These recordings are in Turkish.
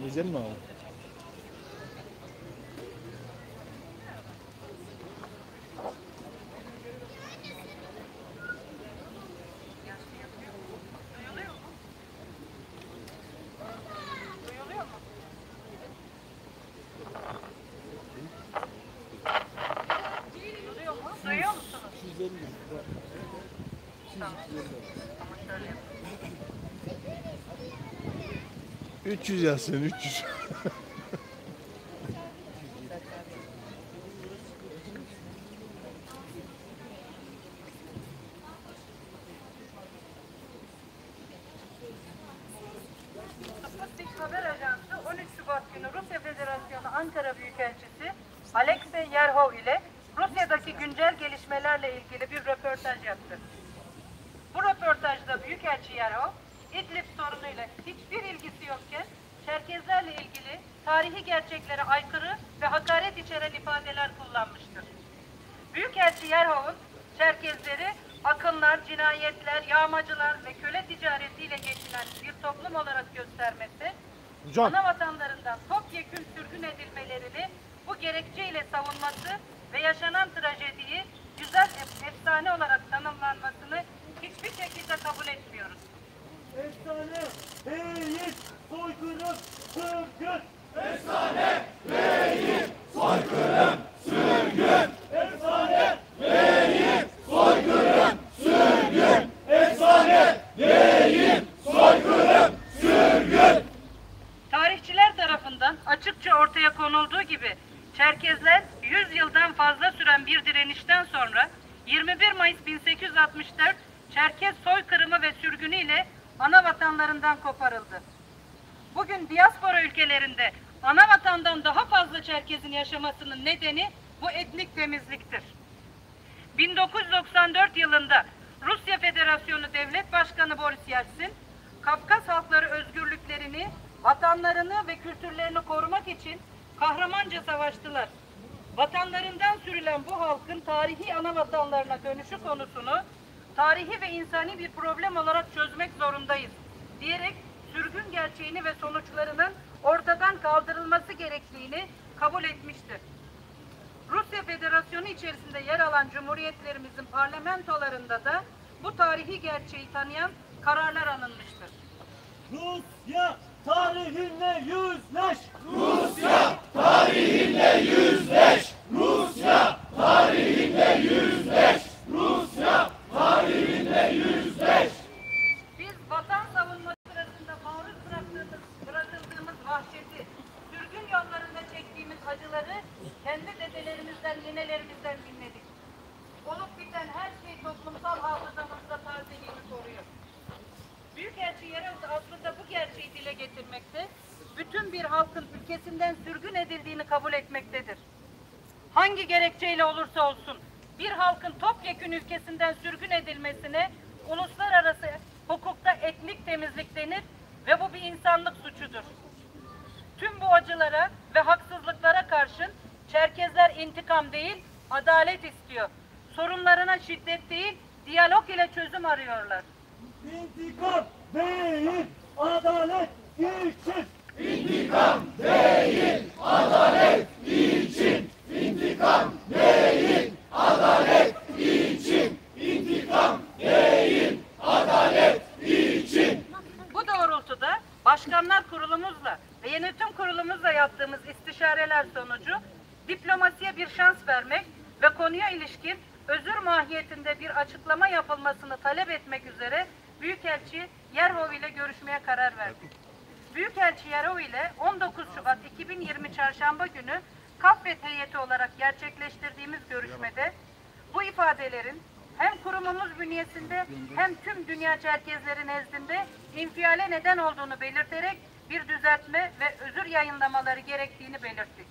Sileceğim mi abi? Duyuyor musunuz? 250. Tamam. Ama şöyle yapayım. 300 yazsın 300. Sputnik Haber Ajansı 13 Şubat günü Rusya Federasyonu Ankara Büyükelçisi Alexey Yerhov ile Rusya'daki güncel gelişmelerle ilgili bir röportaj yaptı. Bu röportajda Büyükelçi Yerhov, İdlib sorunuyla hiçbir ilgisi yokken Çerkezlerle ilgili tarihi gerçeklere aykırı ve hakaret içeren ifadeler kullanmıştır. Büyükelçi Yerhov'un Çerkezleri akınlar, cinayetler, yağmacılar ve köle ticaretiyle geçinen bir toplum olarak göstermesi, ana vatanlarından topyekün sürgün edilmelerini bu gerekçeyle savunması ve yaşanan trajediyi güzel efsane olarak tanımlanmasını hiçbir şekilde kabul etmiyoruz. Efsane değil, soykırım, sürgün. Efsane değil, soykırım, sürgün. Efsane değil, soykırım, sürgün. Efsane değil, soykırım, sürgün. Tarihçiler tarafından açıkça ortaya konulduğu gibi Çerkezler 100 yıldan fazla süren bir direnişten sonra 21 Mayıs 1864 Çerkez soykırımı ve sürgünü ile ana vatanlarından koparıldı. Bugün diaspora ülkelerinde ana vatandan daha fazla Çerkez'in yaşamasının nedeni bu etnik temizliktir. 1994 yılında Rusya Federasyonu Devlet Başkanı Boris Yeltsin, Kafkas halkları özgürlüklerini, vatanlarını ve kültürlerini korumak için kahramanca savaştılar. Vatanlarından sürülen bu halkın tarihi ana vatanlarına dönüşü konusunu tarihi ve insani bir problem olarak çözmek zorundayız diyerek sürgün gerçeğini ve sonuçlarının ortadan kaldırılması gerektiğini kabul etmiştir. Rusya Federasyonu içerisinde yer alan cumhuriyetlerimizin parlamentolarında da bu tarihi gerçeği tanıyan kararlar alınmıştır. Rusya tarihinle yüzleş. Rusya tarihinle yüzleş. Rusya tarihinle yüzleş. Rusya tarihinle yüzleş. Biz vatan savunması sırasında maruz bırakıldığımız vahşeti, sürgün yollarında çektiğimiz acıları kendi dedelerimizden, ninelerimizden dinledik. Olup biten her şey toplumsal hafızamızda tazeliğini koruyor. Büyükelçi Yerev'de aslında bu gerçeği dile getirmekte, bütün bir halkın ülkesinden sürgün edildiğini kabul etmektedir. Hangi gerekçeyle olursa olsun bir halkın topyekün ülkesinden sürgün edilmesine uluslararası hukukta etnik temizlik denir ve bu bir insanlık suçudur. Tüm bu acılara ve haksızlıklara karşın Çerkezler intikam değil, adalet istiyor. Sorunlarına şiddet değil, diyalog ile çözüm arıyorlar. İntikam değil, adalet için. İntikam değil, adalet için. İntikam değil, adalet için. İntikam değil, adalet için. Bu doğrultuda Başkanlar Kurulumuzla ve Yönetim Kurulumuzla yaptığımız istişareler sonucu diplomasiye bir şans vermek ve konuya ilişkin özür mahiyetinde bir açıklama yapılmasını talep etmek üzere Büyükelçi Yerhov ile görüşmeye karar verdik. Büyükelçi Yerhov ile 19 Şubat 2020 Çarşamba günü Kaffet heyeti olarak gerçekleştirdiğimiz görüşmede bu ifadelerin hem kurumumuz bünyesinde hem tüm dünya Çerkezleri nezdinde infiale neden olduğunu belirterek bir düzeltme ve özür yayınlamaları gerektiğini belirttik.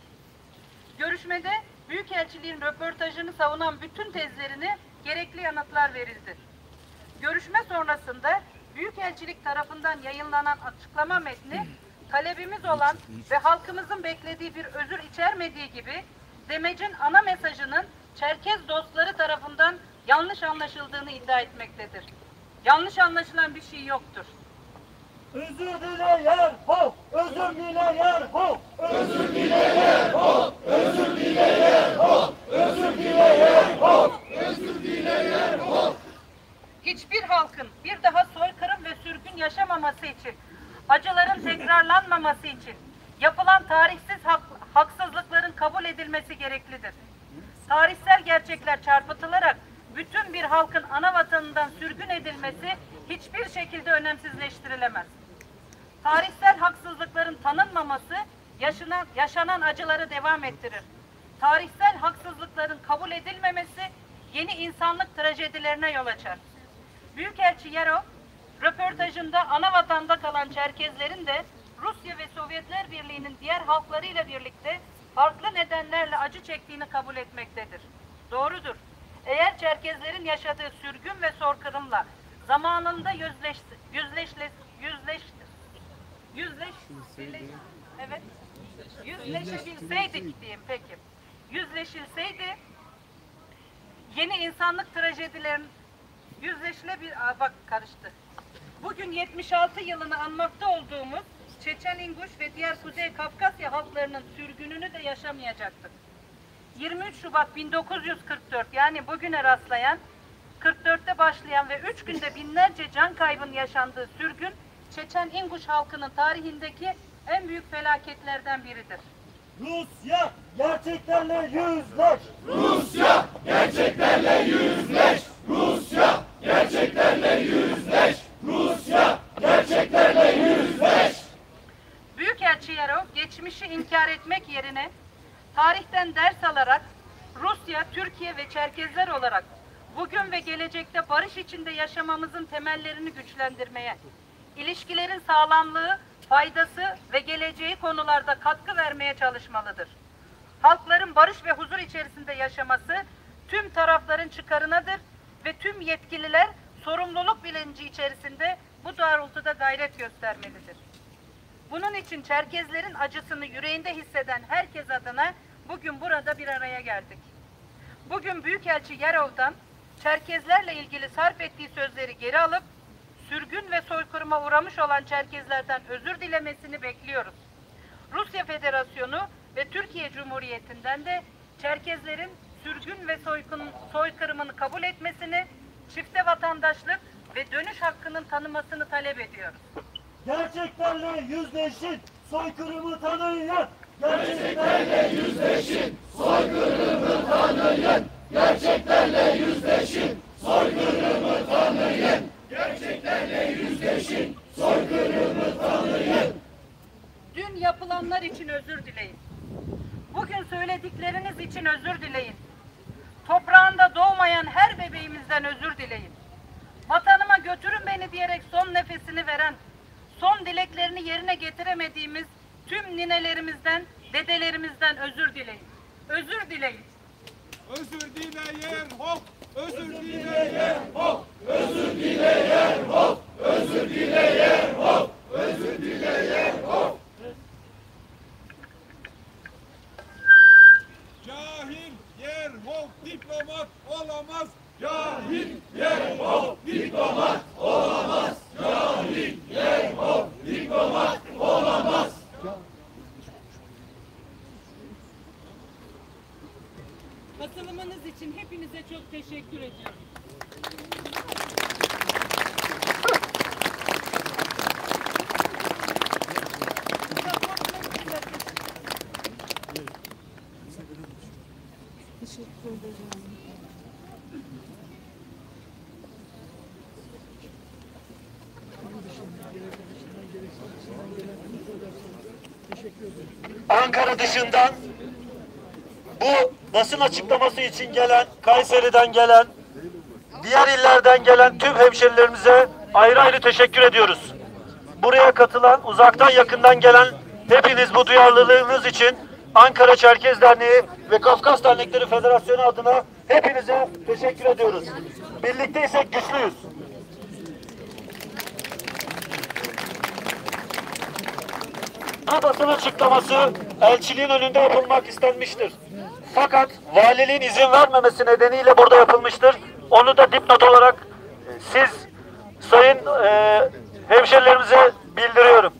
Görüşmede Büyükelçiliğin röportajını savunan bütün tezlerine gerekli yanıtlar verildi. Görüşme sonrasında Büyükelçilik tarafından yayınlanan açıklama metni talebimiz olan ve halkımızın beklediği bir özür içermediği gibi demecin ana mesajının Çerkez dostları tarafından yanlış anlaşıldığını iddia etmektedir. Yanlış anlaşılan bir şey yoktur. Özür dileyen halk, özür dileyen halk, Özür dileyen halk, özür dileyen halk, özür dileyen halk, özür dileyen halk. Hiçbir halkın bir daha soykırım ve sürgün yaşamaması için, acıların tekrarlanmaması için yapılan tarihsiz haksızlıkların kabul edilmesi gereklidir. Tarihsel gerçekler çarpıtılarak bütün bir halkın ana vatanından sürgün edilmesi hiçbir şekilde önemsizleştirilemez. Tarihsel haksızlıkların tanınmaması yaşanan acıları devam ettirir. Tarihsel haksızlıkların kabul edilmemesi yeni insanlık trajedilerine yol açar. Büyükelçi Yerov, röportajında ana vatanda kalan Çerkezlerin de Rusya ve Sovyetler Birliği'nin diğer halklarıyla birlikte farklı nedenlerle acı çektiğini kabul etmektedir. Doğrudur. Eğer Çerkezlerin yaşadığı sürgün ve soykırımla zamanında yüzleşebilseydik diyeyim peki. Yüzleşilseydi yeni insanlık trajedilerin Bugün 76 yılını anmakta olduğumuz Çeçen İnguş ve diğer Kuzey Kafkasya halklarının sürgününü de yaşamayacaktık. 23 Şubat 1944 yani bugüne rastlayan 44'te başlayan ve 3 günde binlerce can kaybının yaşandığı sürgün Çeçen İnguş halkının tarihindeki en büyük felaketlerden biridir. Rusya gerçeklerle yüzleş. Rusya gerçeklerle yüzleş. Rusya gerçeklerle yüzleş. Rusya gerçeklerle yüzleş. Büyükelçi Yerov geçmişi inkar etmek yerine tarihten ders alarak Rusya, Türkiye ve Çerkezler olarak bugün ve gelecekte barış içinde yaşamamızın temellerini güçlendirmeye, ilişkilerin sağlamlığı, faydası ve geleceği konularda katkı vermeye çalışmalıdır. Halkların barış ve huzur içerisinde yaşaması tüm tarafların çıkarınadır ve tüm yetkililer sorumluluk bilinci içerisinde bu doğrultuda gayret göstermelidir. Bunun için Çerkezlerin acısını yüreğinde hisseden herkes adına bugün burada bir araya geldik. Bugün Büyükelçi Yerov'dan Çerkezlerle ilgili sarf ettiği sözleri geri alıp sürgün ve soykırıma uğramış olan Çerkezlerden özür dilemesini bekliyoruz. Rusya Federasyonu ve Türkiye Cumhuriyeti'nden de Çerkezlerin sürgün ve soykırımını kabul etmesini, çifte vatandaşlık ve dönüş hakkının tanımasını talep ediyoruz. Gerçeklerle yüzleşin, soykırımı tanıyın. Gerçeklerle yüzleşin, soykırımı tanıyın. Gerçeklerle yüzleşin, soykırımı tanıyın. Gerçeklerle yüzleşin, soykırımı tanıyın. Dün yapılanlar için özür dileyin. Bugün söyledikleriniz için özür dileyin. Toprağında doğmayan her bebeğimizden özür dileyin. Vatanıma götürün beni diyerek son nefesini veren, son dileklerini yerine getiremediğimiz tüm ninelerimizden, dedelerimizden özür dileyin. Özür dileyin. Özür dileyen halk, özür dileyen halk, Özür dileyen halk, özür dileyen halk, özür dileyen halk. cahil yer halk diplomat olamaz. Cahil yer halk diplomat olamaz. Cahil yer halk diplomat olamaz. Katılımınız için hepinize çok teşekkür ediyorum. Ankara dışından bu basın açıklaması için gelen, Kayseri'den gelen, diğer illerden gelen tüm hemşerilerimize ayrı ayrı teşekkür ediyoruz. Buraya katılan, uzaktan yakından gelen hepiniz bu duyarlılığınız için Ankara Çerkez Derneği ve Kafkas Dernekleri Federasyonu adına hepinize teşekkür ediyoruz. Birlikteysek güçlüyüz. Bu basın açıklaması elçiliğin önünde yapılmak istenmiştir. Fakat valiliğin izin vermemesi nedeniyle burada yapılmıştır. Onu da dipnot olarak siz sayın hemşerilerimize bildiriyorum.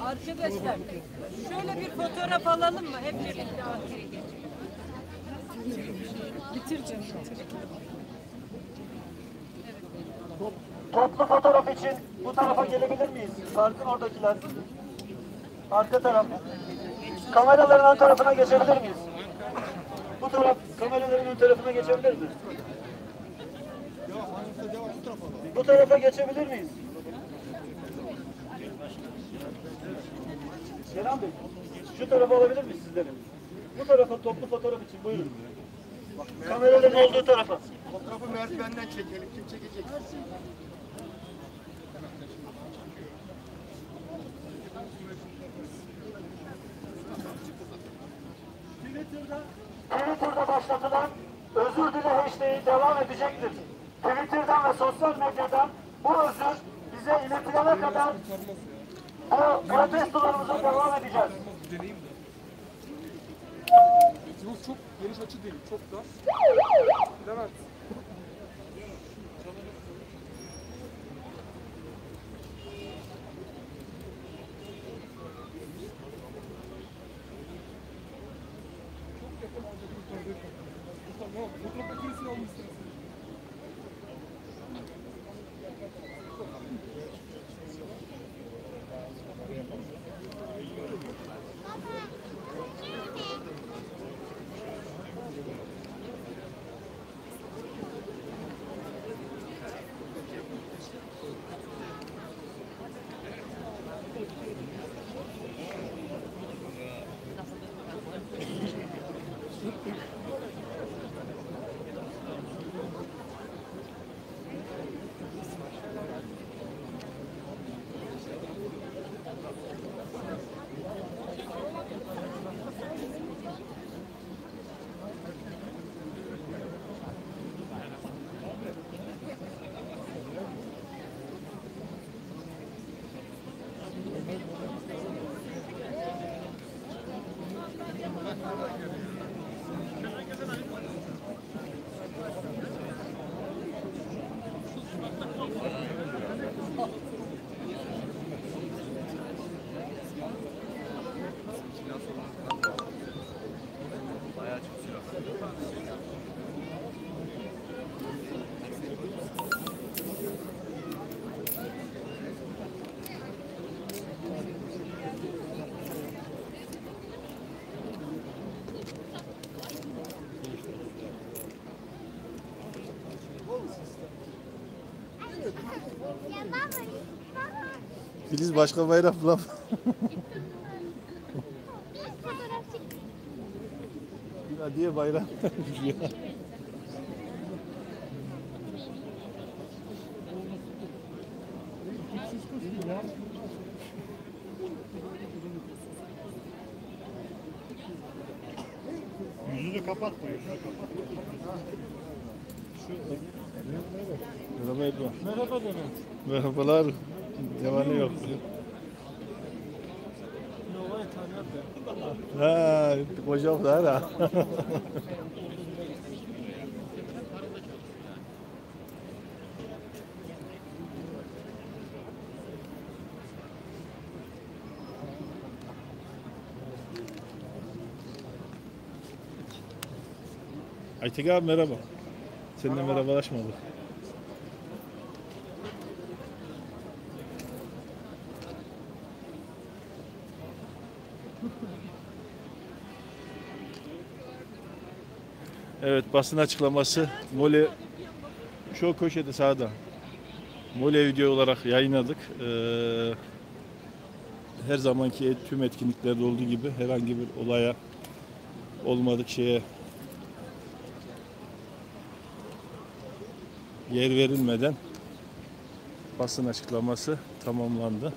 Arkadaşlar şöyle bir fotoğraf alalım mı hep birlikte? Bitireceğim. Toplu fotoğraf için bu tarafa gelebilir miyiz? Parkın oradakiler. Arka taraf. Kameraların ön tarafına geçebilir miyiz? Bu taraf kameraların ön tarafına geçebilir miyiz? Bu tarafa geçebilir miyiz? Kenan Bey, şu tarafa alabilir miyiz sizleri? Bu tarafa toplu fotoğraf için buyurun. Kameraların olduğu tarafa. Fotoğrafı merdivenden çekelim. Kim çekecek? Twitter'da başlatılan özür dile hashtag'i devam edecektir. Twitter'dan ve sosyal medyadan bu özür bize iletilene kadar bu protestolarımıza devam edeceğiz. Yok çok geniş açı değil, çok dar. Levent. Çok yakın alacak bir tane. Tamam, fotoğraf makinesini almışsınız. Filiz başka bayrak bulam. Ya diye bayrak. Yüzünü kapatma, yüzünü kapatma. Merhaba Ebru. Merhaba Levent. Merhabalar. Devanı yok. Nova'yı tanıyorum. Ha, kocam da ha. Aytek abi merhaba. Seninle merhabalaşmadık. Evet, basın açıklaması Mole şu köşede sağda. Mole video olarak yayınladık. Her zamanki tüm etkinliklerde olduğu gibi herhangi bir olaya olmadık şeye yer verilmeden basın açıklaması tamamlandı.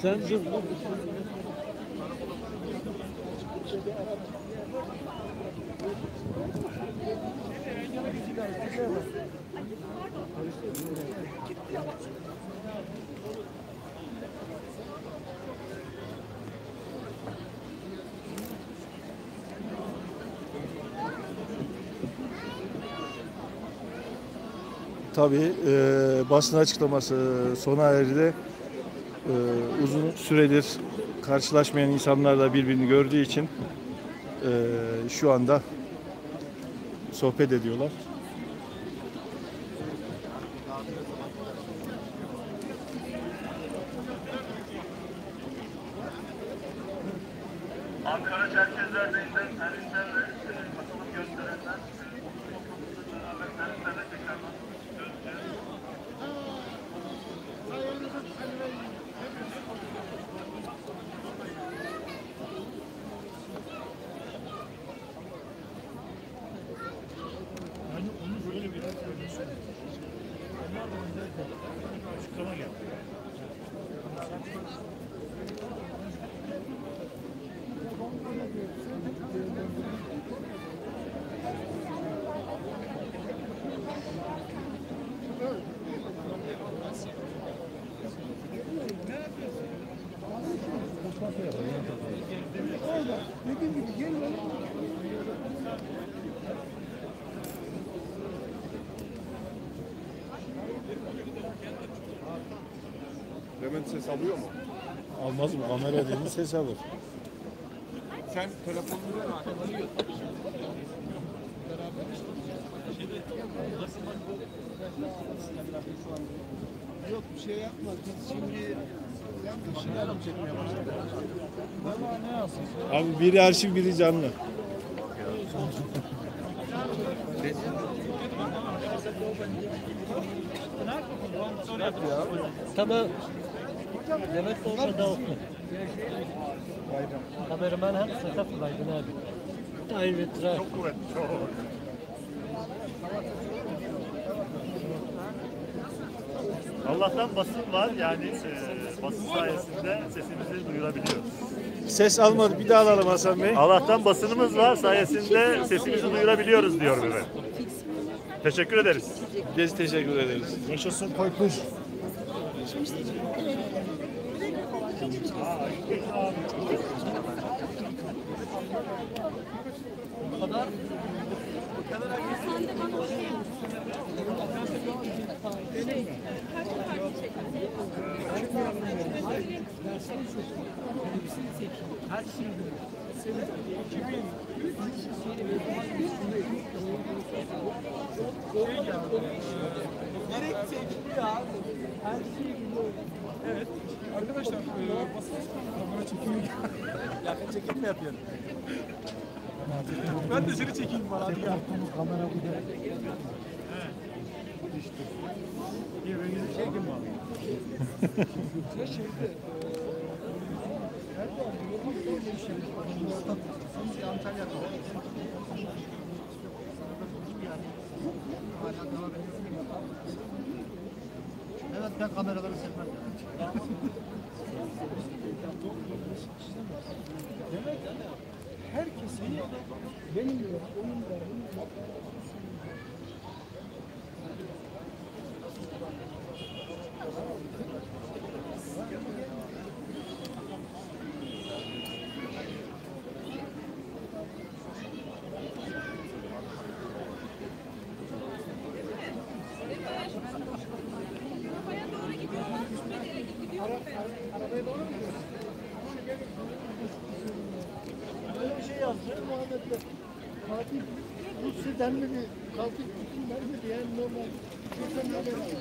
Sen dur. Tabii basın açıklaması sona erdi. Uzun süredir karşılaşmayan insanlar da birbirini gördüğü için şu anda sohbet ediyorlar. Ankara Çerkezler'deyiz. Servislerle katılım gösterenler servislerle tekrardan görüşeceğiz. Dediğim gibi gel lan. Levent ses alıyor mu? Almaz mı? Kamera dediğin ses alır. Sen telefonunu ver abi. Yok bir şey yapma. Biz şimdi bir şeyler çekmeye başladık. Valla ne yapsın? Abi biri arşiv biri canlı. Tamam. Demek ki orada da olsun. Kameraman hem sıkıntıdaydın abi. Aynı itiraz. Çok kuvvetli, çok. Allah'tan basın var, yani basın sayesinde sesimizi duyurabiliyoruz. Ses almadı. Bir daha alalım Hasan Bey. Allah'tan basınımız var sayesinde sesimizi duyurabiliyoruz diyorum efendim. Teşekkür ederiz. Biz teşekkür ederiz. Yaşasın Koykuş. Evet. Arkadaşlar basın kamera çekimi. Ya ben çekim mi yapıyorum? Ben de seni çekeyim bana. Hadi gel. Kamera bu da. Birbirinizi çekin bana. Ya şeyde. Nerede abi? Antalya'da. Evet ben kameraları sevmem. Demek herkesin benim de onun da arabaya doğru mu gidiyorsun? Bir şey yazdı Muhammed'le. Fatih Bu sizden mi bir kalkıp gitsinler mi diye normal. Sizden haber alıyor.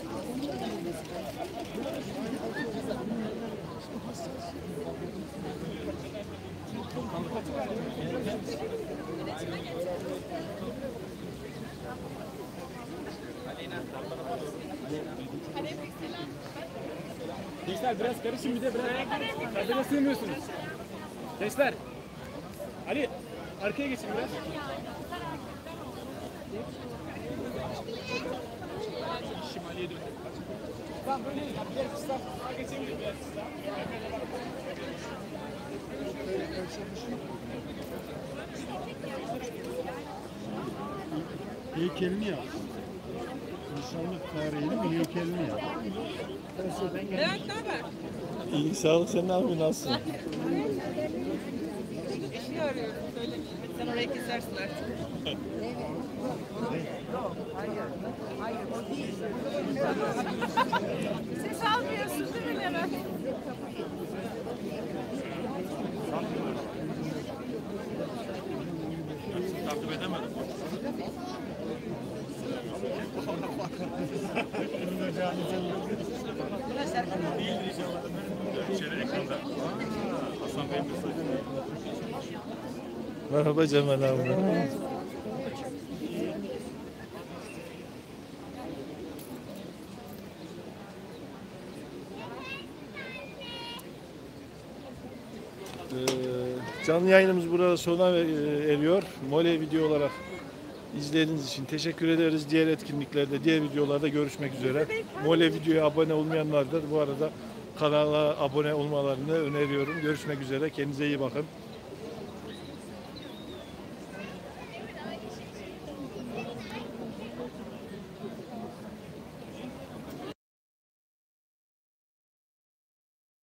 Gençler biraz karışın bir de biraz. Kadına sığmıyorsunuz. Gençler. Ali arkaya geçin biraz. Şimaliye dön. Tamam böyle ya. Biraz kısa. Geçebilir biraz kısa. Heykelini yap. İnsanlık tarihinin bir heykelini yap. Evet, ne haber? İyi sağ ol, sen ne yapıyorsun, nasılsın? Eşini arıyorum. Söyle. Sen orayı kesersin artık. Ses almıyorsun değil mi Levent? Takip edemedim. Merhaba Cemal abi. Canlı yayınımız burada sona eriyor. Mole video olarak izlediğiniz için teşekkür ederiz. Diğer etkinliklerde, diğer videolarda görüşmek üzere. Mole videoya abone olmayanlar da bu arada kanala abone olmalarını öneriyorum. Görüşmek üzere. Kendinize iyi bakın.